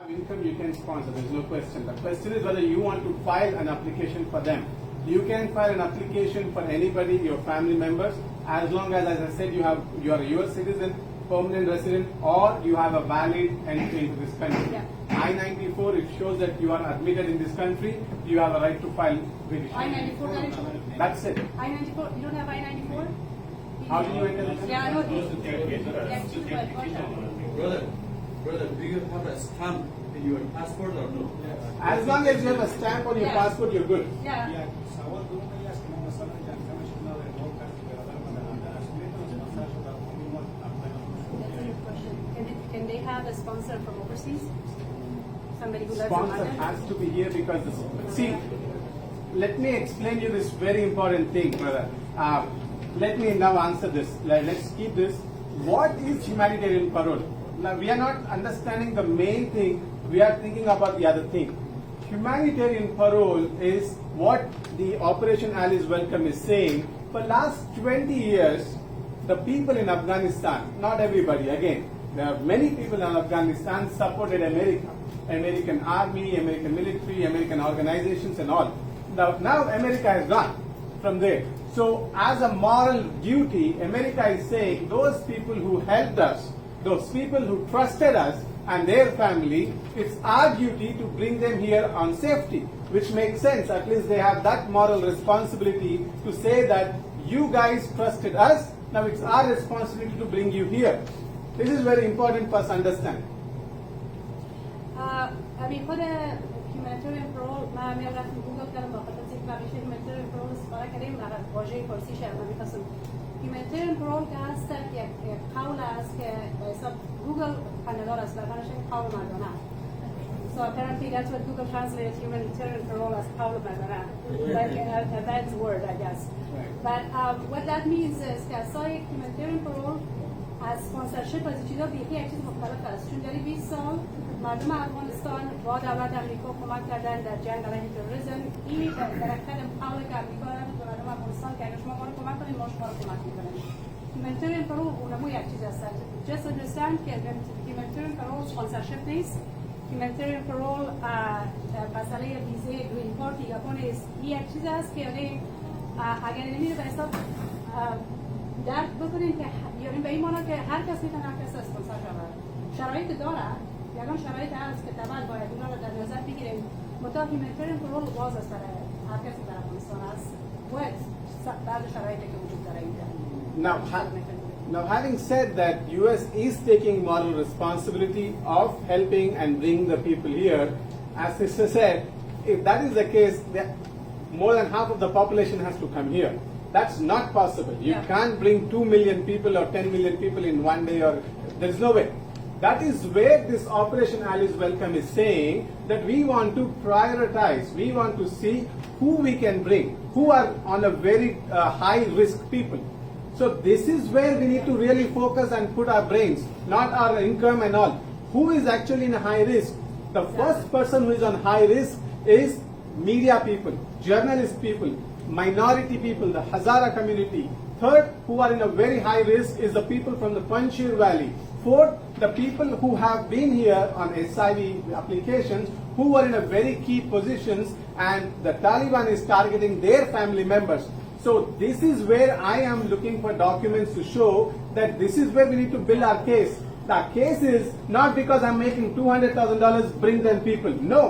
income you can sponsor, there's no question. The question is whether you want to file an application for them. You can file an application for anybody, your family members, as long as I said, you are a US citizen, permanent resident, or you have a valid entry into this country. Yeah. I-94, it shows that you are admitted in this country, you have a right to file petition. I-94, That's it. I-94, you don't have I-94? How do you enter the country? Yeah, I know. Brother, do you have a stamp in your passport or no? As long as you have a stamp on your Yeah. passport, you're good. Yeah. Can they have a sponsor from overseas? Somebody who lives in Sponsor London? has to be here because see, let me explain you this very important thing, brother. Let me now answer this. Let's keep this. What is humanitarian parole? Now we are not understanding the main thing. We are thinking about the other thing. Humanitarian parole is what the Operation Alice Welcome is saying. For last 20 years, the people in Afghanistan, not everybody, again, there are many people in Afghanistan supported America, American army, American military, American organizations and all. Now America has gone from there. So as a moral duty, America is saying those people who helped us, those people who trusted us and their family, it's our duty to bring them here on safety, which makes sense. At least they have that moral responsibility to say that you guys trusted us, now it's our responsibility to bring you here. This is very important for us to understand. أبي خود humanitarian parole ما می‌رفتم گوگل کردم با خاطر اینکه بعدش humanitarian parole استفاده کردیم نقد واژه فارسی شد نمی‌خواستم humanitarian parole که هست یک قول است که به حساب گوگل پنهدار است برنامه‌اش قول مردانه. So apparently that's what Google translates humanitarian parole as قول مردانه, like a bad word, I guess. But what that means is که اصلا humanitarian parole از sponsorship از چیزا بیخی یک چیز مختلف است. چون در 20 سال مردم افغانستان با دولت آمریکا کمک کردن در جنگ علیه تروریسم. این درکت قول که آمریکا دارد به مردم افغانستان که اگر شما ما رو کمک کنید ما شما رو کمک می‌کنیم. Humanitarian parole اونمو یک چیز است. Just understand که humanitarian parole sponsorship نیست. Humanitarian parole مسئله ویزه گرین کارت یا نیست. این یک چیز است که اگر نمیره به حساب درک بکنید که یعنی به این معنی که هر کس میتونه هر کس اسپانسر شود. شرایط داره، یگان شرایط هست که طبعا باید اونا رو در نظر بگیریم. متأ humanitarian parole باز است برای هر کسی در افغانستان است. باید بعض شرایطی که وجود داره اینجا. Now, having said that, US is taking moral responsibility of helping and bringing the people here, as Sister said, if that is the case, more than half of the population has to come here. That's not possible. You can't bring 2 million people or 10 million people in one day, or there's no way. That is where this Operation Alice Welcome is saying that we want to prioritize, we want to see who we can bring, who are on a very high risk people. So this is where we need to really focus and put our brains, not our income and all. Who is actually in a high risk? The first person who is on high risk is media people, journalist people, minority people, the Hazara community. Third, who are in a very high risk is the people from the Panjshir Valley. Fourth, the people who have been here on SIV applications, who are in a very key positions, and the Taliban is targeting their family members. So this is where I am looking for documents to show that this is where we need to build our case. The case is not because I'm making $200,000, bring them people. No.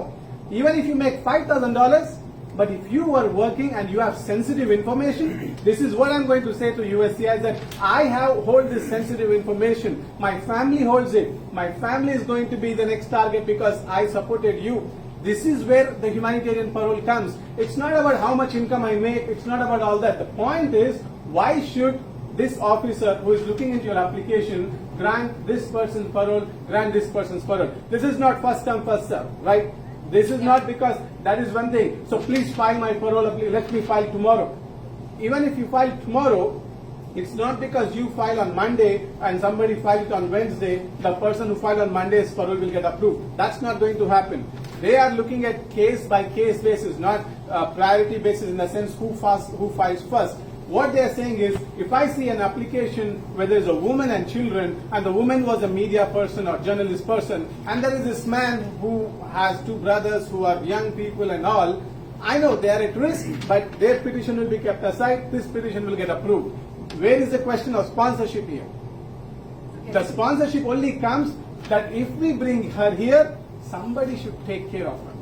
Even if you make $5,000, but if you are working and you have sensitive information, this is what I'm going to say to USCIS, that I hold this sensitive information. My family holds it. My family is going to be the next target because I supported you. This is where the humanitarian parole comes. It's not about how much income I make. It's not about all that. The point is, why should this officer who is looking into your application grant this person's parole, grant this person's parole? This is not first come, first serve, right? This is not because that is one thing. So please file my parole, let me file tomorrow. Even if you file tomorrow, it's not because you file on Monday and somebody filed it on Wednesday, the person who filed on Monday's parole will get approved. That's not going to happen. They are looking at case by case basis, not priority basis in the sense who files first. What they are saying is, if I see an application where there is a woman and children, and the woman was a media person or journalist person, and there is this man who has two brothers who are young people and all, I know they are at risk, but their petition will be kept aside, this petition will get approved. Where is the question of sponsorship here? The sponsorship only comes that if we bring her here, somebody should take care of her.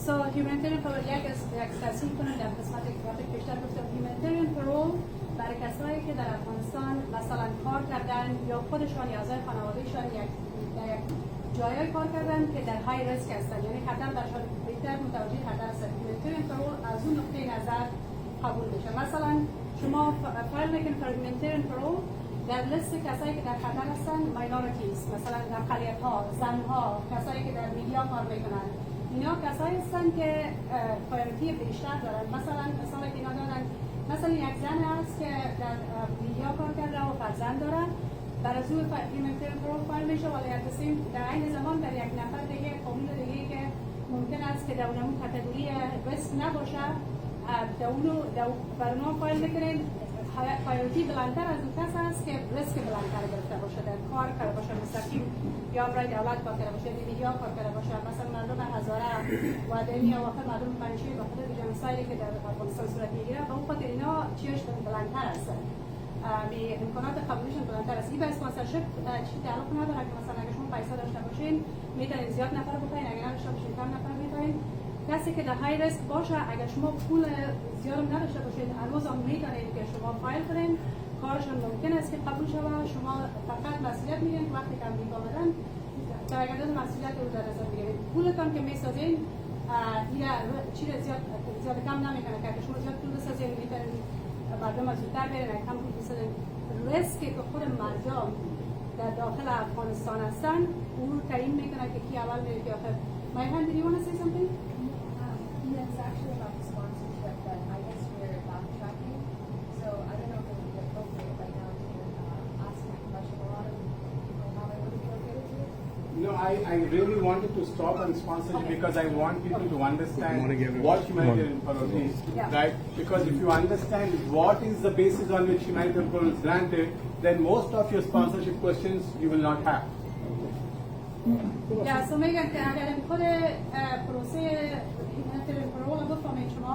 So humanitarian parole یک تصحیح کنم در قسمت وقتی بیشتر گفتم humanitarian parole برای کسایی که در افغانستان مثلا کار کردن یا خودشان یا اعضای خانوادهشان در یک جایی کار کردن که در های ریسک هستن، یعنی خطر برشان بهتر متوجه خطر هستن. humanitarian parole از اون نقطه نظر قبول میشه. مثلا شما فایل میکنید برای humanitarian parole در لیست کسایی که در خطر هستن minorities، مثلا اقلیت‌ها، زن‌ها، کسایی که در میدیا کار میکنن، اینا کسایی هستن که پایورتی بیشتر دارن. مثلا مثالی که اینا دارن، مثلا یک زن هست که در میدیا کار کرده و فرزند داره، برای از اون humanitarian parole فایل میشه، ولی در این زمان در یک نفر دیگه قومی دیگه که ممکن است که در اون کاتگوری ریسک نباشه، برای اونها فایل میکنین. پایورتی بلندتر از اون کس هست که ریسک بلندتر گرفته باشه، در کار کرده باشه، مستقیم یا برای دولت کار کرده باشه، میدیا کار کرده باشه، مثلا مردم هزاره و دنی یا واقع مردم پنجشیر به خاطر جنسایدی که در افغانستان صورت میگیره، به اون خاطر اینا چیش بلندتر هستن، به امکانات قبولشون بلندتر است. این به اسپانسرشیپ چی تعلق نداره که مثلا اگه شما پیسه داشته باشین میتونید زیاد نفر بخواین، اگه نداشته باشین کم نفر میتونید. کسی که در های ریسک باشه، اگر شما پول زیاد نداشته باشید، هنوز هم میتونید که شما فایل کنین، کارشون ممکن است که قبول شود. شما فقط مسئولیت میگیرید وقتی که امریکا آمدن در اگر مسئولیت رو در نظر بگیرید. پولتون که میسازین این چیز زیاد کم نمیکنه که شما زیاد پول بسازین میتونید مردم از زودتر برین، کم پول بسازین. ریسکی که خود مردم در داخل افغانستان هستن اون رو تعیین میکنه که کی اول میره که آخر. Kaihan, did you want to say something? It's actually about the sponsorship, but I guess we're backtracking. So I don't know if it would be appropriate right now to ask my question. A lot of people have it. Would it be okay with you? No, I really wanted to stop on sponsorship because I want people to understand what humanitarian parole is, right? Because if you understand what is the basis on which humanitarian parole is granted, then most of your sponsorship questions you will not have. یا سو میگن که اگر خود پروسه humanitarian parole رو بفهمید شما،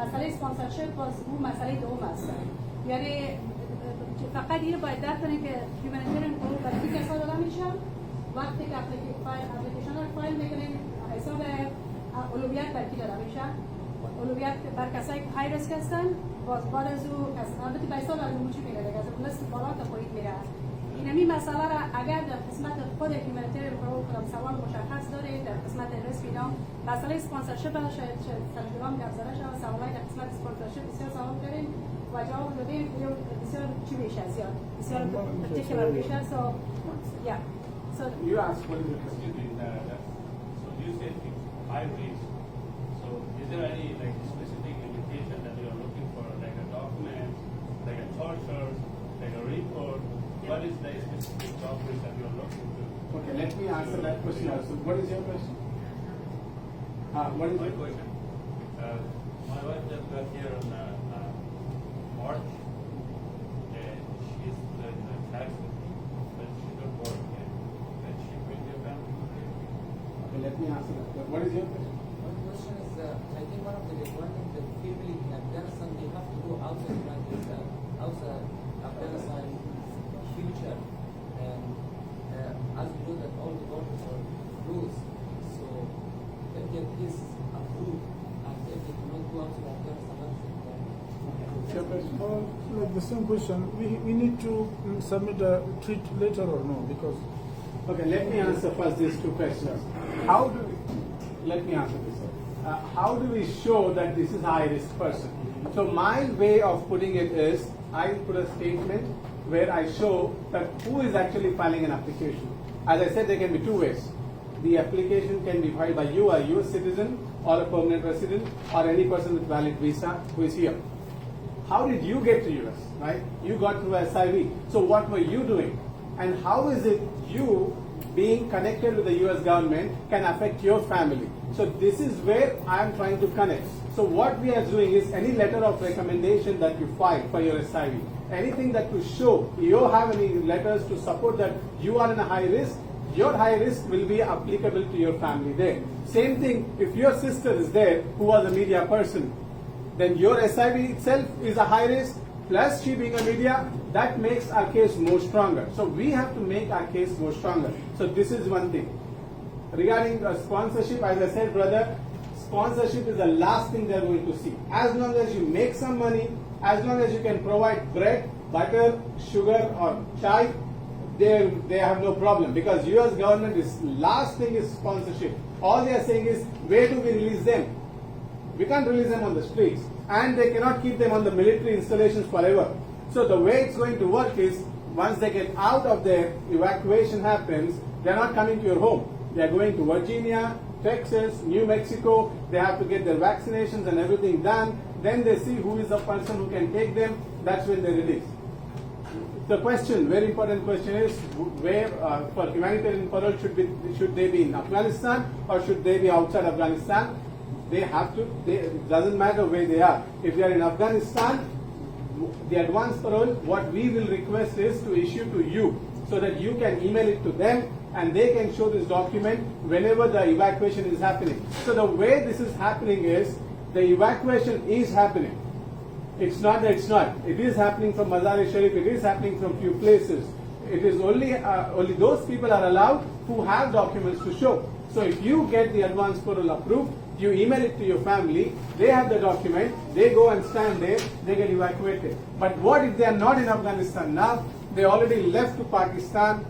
مسئله سپانسرشیپ باز اون مسئله دوم است. یعنی فقط این باید درک کنید که humanitarian parole برای کی کسا داده میشه. وقتی که اپلیکیشن رو فایل میکنید حساب اولویت بر کی داده میشه. اولویت بر کسایی که های ریسک هستن، باز بعد از اون البته به حساب علومچی میره دیگه، از لیست بالا تا پایین میره. این مسئله را اگر در قسمت خود humanitarian parole کدام سوال مشخص دارید، در قسمت ریسک اینا مسئله سپانسرشیپ شاید ترجمان گفتار شود، سوالای در قسمت سپانسرشیپ بسیار سوال داریم و جواب دادیم بسیار چی میشه زیاد بسیار پرتیکولر میشه. So yeah, so you ask what is the question? So you said it's high risk. So is there any like specific limitation that you are looking for, like a document, like a torture, like a report? What is the specific documents that you are looking to? Okay, let me answer that question also. What is your question? What is My your question? My wife just got here in March, and she's in Texas, but she don't work yet. Can she bring her family here? Okay, let me answer that. What is your question? My question is, I think one of the requirements that people in Afghanistan, they have to go outside Afghanistan future, and as we know that all the borders are closed, so if they is approved and if they cannot go outside Afghanistan, like the same question, we need to submit a treat later or no? Because Okay, let me answer first these two questions. Let me answer this. How do we show that this is a high-risk person? So my way of putting it is, I put a statement where I show that who is actually filing an application. As I said, there can be two ways. The application can be filed by you, a US citizen, or a permanent resident, or any person with valid visa who is here. How did you get to US, right? You got through SIV. So what were you doing? And how is it you being connected with the US government can affect your family. So this is where I am trying to connect. So what we are doing is any letter of recommendation that you file for your SIV, anything that to show you have any letters to support that you are in a high risk, your high risk will be applicable to your family there. Same thing, if your sister is there who was a media person, then your SIV itself is a high risk, plus she being a media, that makes our case more stronger. So we have to make our case more stronger. So this is one thing. Regarding sponsorship, as I said, brother, sponsorship is the last thing they're going to see. As long as you make some money, as long as you can provide bread, butter, sugar or chai, they have no problem, because US government is last thing is sponsorship. All they are saying is, where do we release them? We can't release them on the streets, and they cannot keep them on the military installations forever. So the way it's going to work is, once they get out of their evacuation happens, they're not coming to your home. They're going to Virginia, Texas, New Mexico. They have to get their vaccinations and everything done. Then they see who is the person who can take them. That's when they release. The question, very important question, is where for humanitarian parole should they be in Afghanistan or should they be outside Afghanistan? They have to. It doesn't matter where they are. If they are in Afghanistan, the advance parole, what we will request is to issue to you, so that you can email it to them and they can show this document whenever the evacuation is happening. So the way this is happening is, the evacuation is happening. It's not that it's not. It is happening from Mazar-e-Sharif. It is happening from few places. It is only those people are allowed who have documents to show. So if you get the advance parole approved, you email it to your family, they have the document, they go and stand there, they get evacuated. But what if they are not in Afghanistan now? They already left to Pakistan,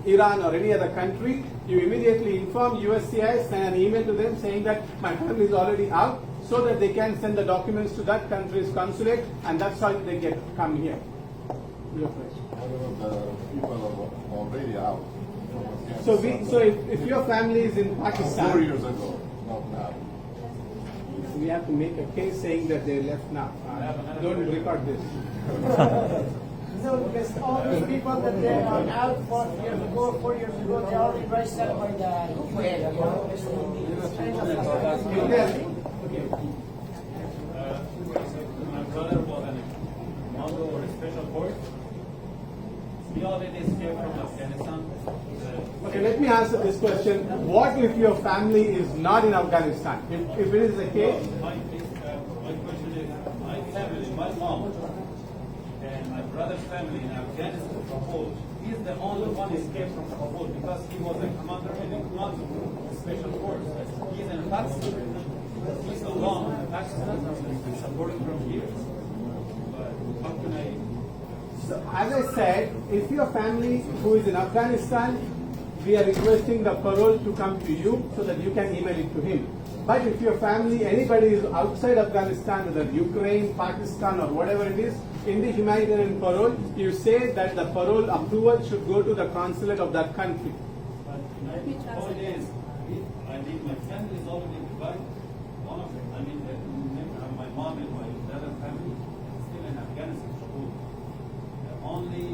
Iran or any other country. You immediately inform USCIS, send an email to them saying that my family is already out, so that they can send the documents to that country's consulate, and that's how they come here. Your question. The people are already out. So if your family is in Pakistan, 4 years ago, not now. we have to make a case saying that they left now. Don't record this. No, because all these people that they are out 4 years ago, they already registered by the UN. My brother was in Mongol or a special force. He already escaped from Afghanistan. Okay, let me answer this question. What if your family is not in Afghanistan? If it is the case, My question is, my family, my mom, and my brother's family in Afghanistan, Kabul, he's the only one who escaped from Kabul because he was a commander in a special force. He's in Pakistan. He's alone in Pakistan, supported from here. But how can I? so as I said, if your family who is in Afghanistan, we are requesting the parole to come to you so that you can email it to him. But if your family, anybody is outside Afghanistan, whether Ukraine, Pakistan or whatever it is, in the humanitarian parole, you say that the parole approval should go to the consulate of that country. But my point is, my family is already divided. One of them, my mom and my brother family still in Afghanistan. Kabul. Only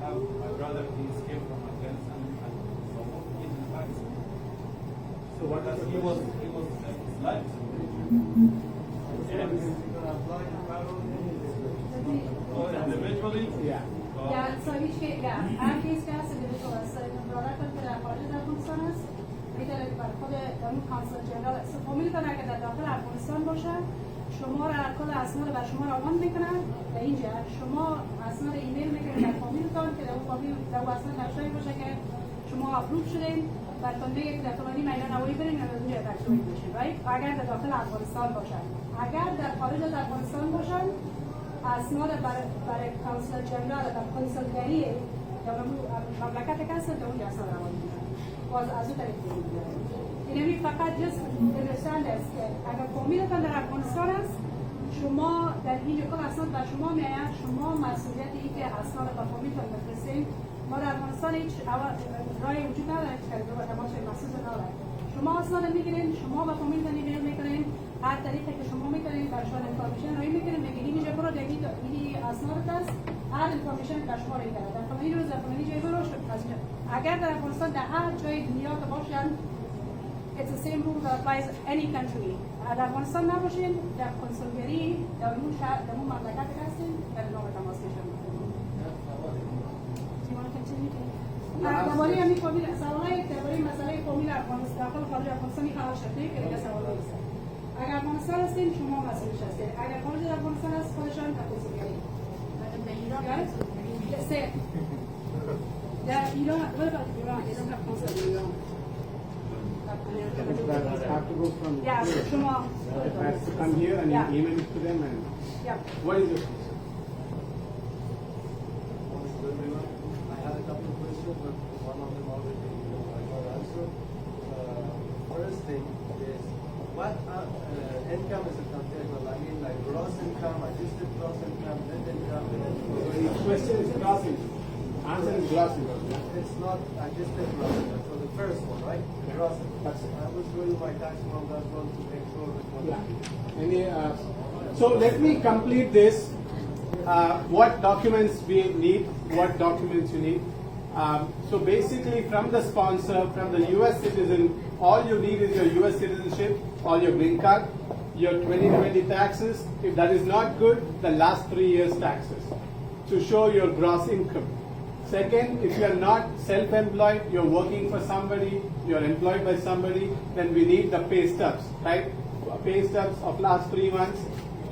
have my brother, he escaped from Afghanistan and Kabul. He's in Pakistan. So what does He was his life. Individually? Yeah. Yeah, so هیچ که هر کسی که هست individual است. برادر که در خارج از افغانستان است، میتونه بر خود اون کانسول جنرال استفاده میکنه که در داخل افغانستان باشه. شما را کل اسناد بر شما روان میکنن. در اینجا شما اسناد ایمیل میکنید در فامیلتان که در اون فامیل در اون اسناد نقشه‌ای باشه که شما اپروو شدین. براتون میگه که در فلانی میدان هوایی بریم یا از اونجا تکسوری بشین، رایت؟ اگر در داخل افغانستان باشن. اگر در خارج از افغانستان باشن، اسناد برای کانسول جنرال در کنسولگری یا مملکت که هستن در اونجا اسناد روان میکنن. باز از اون طریق میگیرن. اینمی فقط جست understand است که اگر فامیلتان در افغانستان است، شما در اینجا کل اسناد بر شما میآید، شما مسئولیت این که اسناد به فامیلتان بفرستین. ما در افغانستان هیچ راهی وجود نداره که تماس محسوس نداره. شما اسناد میگیرین، شما به فامیلتان ایمیل میکنین، هر طریقی که شما میکنین برشان انفورمیشن روی میکنین، میگین اینجا برو دیگه این اسناد است، هر انفورمیشن که شما روی کرده. در فلانی روز در فلانی جای برو اگر در افغانستان در هر جای دنیا که باشن it's the same rule that applies any country. در افغانستان نباشین در کنسولگری در اون شهر در اون مملکت هستین در نام تماس کشن. Do you want to continue? درباره همین فامیل سوالای درباره مسئله فامیل افغانستان داخل خارج افغانستان خواهد شد که دیگه سوال نیست. اگر افغانستان هستین شما مسئولش هستین. اگر خارج افغانستان هست خودشان در کنسولگری. در ایران what about Iran? They don't have consulate in Iran. That have to go from Yeah, here. شما It has to come here and Yeah. you email it to them and yeah. what is your question? I had a couple of questions, but one of them already I got answered. First thing is, what income is it containable? I mean, like gross income, adjusted gross income, net income. The question is gross income. Answer is gross income. It's not adjusted gross income. So the first one, right? Gross income. That's it. I was doing my tax form as well to make sure that Yeah. Any, so let me complete this. What documents we need, what documents you need. So basically from the sponsor, from the US citizen, all you need is your US citizenship, all your green card, your 2020 taxes. If that is not good, the last 3 years taxes to show your gross income. Second, if you are not self-employed, you're working for somebody, you're employed by somebody, then we need the pay stubs, right? Pay stubs of last 3 months,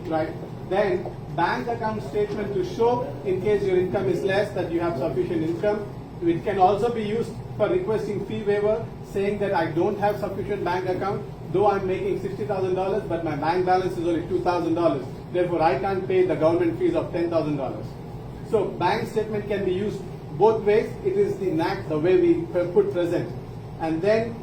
right? Then bank account statement to show in case your income is less that you have sufficient income. It can also be used for requesting fee waiver, saying that I don't have sufficient bank account, though I'm making $60,000, but my bank balance is only $2,000. Therefore, I can't pay the government fees of $10,000. So bank statement can be used both ways. It is the way we put present. And then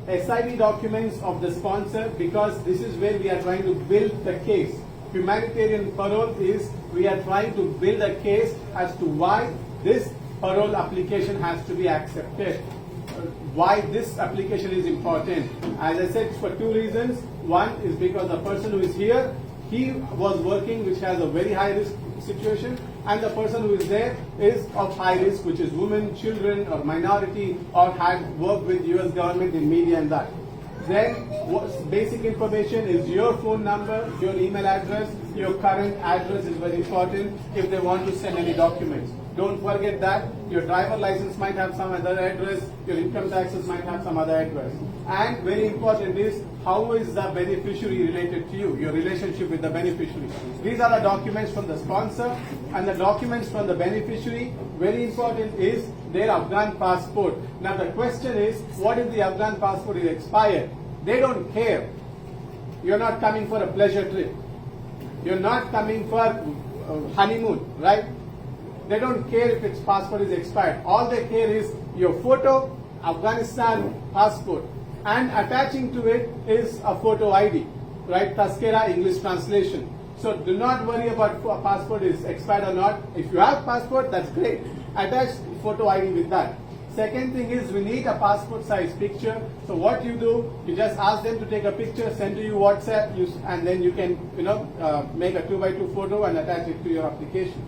SIV documents of the sponsor, because this is where we are trying to build the case. Humanitarian parole is we are trying to build a case as to why this parole application has to be accepted. Why this application is important. As I said, for 2 reasons. One is because the person who is here, he was working which has a very high risk situation, and the person who is there is of high risk, which is women, children, or minority, or had worked with US government in media and that. Then basic information is your phone number, your email address, your current address is very important if they want to send any documents. Don't forget that your driver license might have some other address, your income taxes might have some other address. And very important is how is the beneficiary related to you, your relationship with the beneficiary. These are the documents from the sponsor, and the documents from the beneficiary, very important, is their Afghan passport. Now the question is, what if the Afghan passport is expired? They don't care. You're not coming for a pleasure trip. You're not coming for honeymoon, right? They don't care if its passport is expired. All they care is your photo, Afghanistan passport, and attaching to it is a photo ID, right? Taskera English translation. So do not worry about passport is expired or not. If you have passport, that's great. Attach photo ID with that. Second thing is we need a passport size picture. So what you do, you just ask them to take a picture, send to you WhatsApp, and then you can make a 2x2 photo and attach it to your application.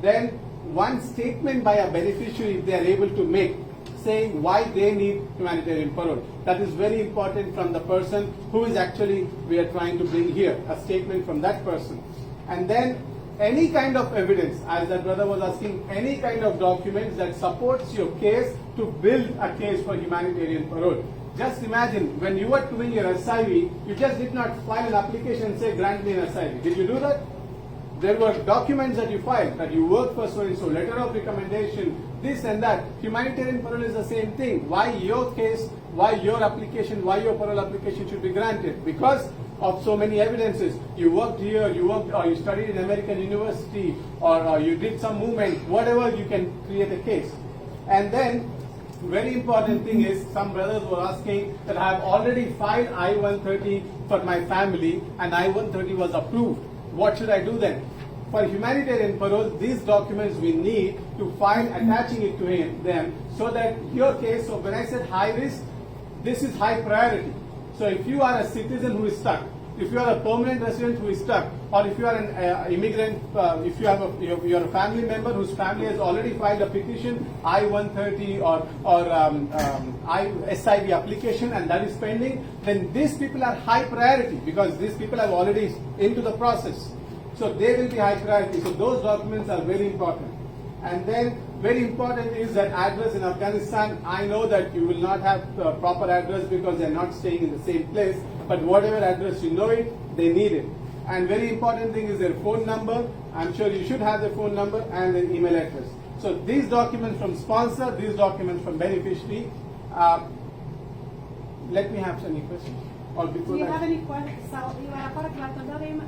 Then one statement by a beneficiary if they are able to make, saying why they need humanitarian parole. That is very important from the person who is actually we are trying to bring here, a statement from that person. And then any kind of evidence, as that brother was asking, any kind of documents that supports your case to build a case for humanitarian parole. Just imagine when you were doing your SIV, you just did not file an application and say grant me an SIV. Did you do that? There were documents that you filed, that you work for so-and-so, letter of recommendation, this and that. Humanitarian parole is the same thing. Why your case, why your application, why your parole application should be granted? Because of so many evidences. You worked here, or you studied in American university, or you did some movement, whatever, you can create a case. And then, very important thing is, some brothers were asking that I have already filed I-130 for my family, and I-130 was approved. What should I do then? For humanitarian parole, these documents we need to file attaching it to them so that your case, so when I said high risk, this is high priority. So if you are a citizen who is stuck, If you are a permanent resident who is stuck, or if you are an immigrant, if you are a family member whose family has already filed a petition, I-130 or SIV application, and that is pending, then these people are high priority because these people are already into the process. So they will be high priority. So those documents are very important. And then very important is that address in Afghanistan. I know that you will not have proper address because they are not staying in the same place, but whatever address you know it, they need it. And very important thing is their phone number. I'm sure you should have their phone number and their email address. So these documents from sponsor, these documents from beneficiary. Let me have any questions. Or before Do you that. have any questions? داریم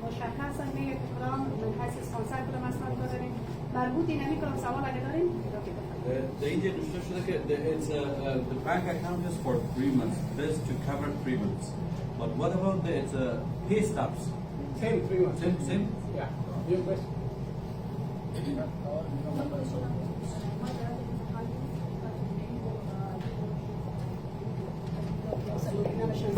مشخصا به کدام من حیث اسپانسر کدام اسناد داریم مربوطی نمیکنم سوال اگه داریم The Indian it's the bank account is for 3 months. This to cover 3 months. But what about the pay stubs? Same 3 months. Same? Yeah. Your question. نمیشن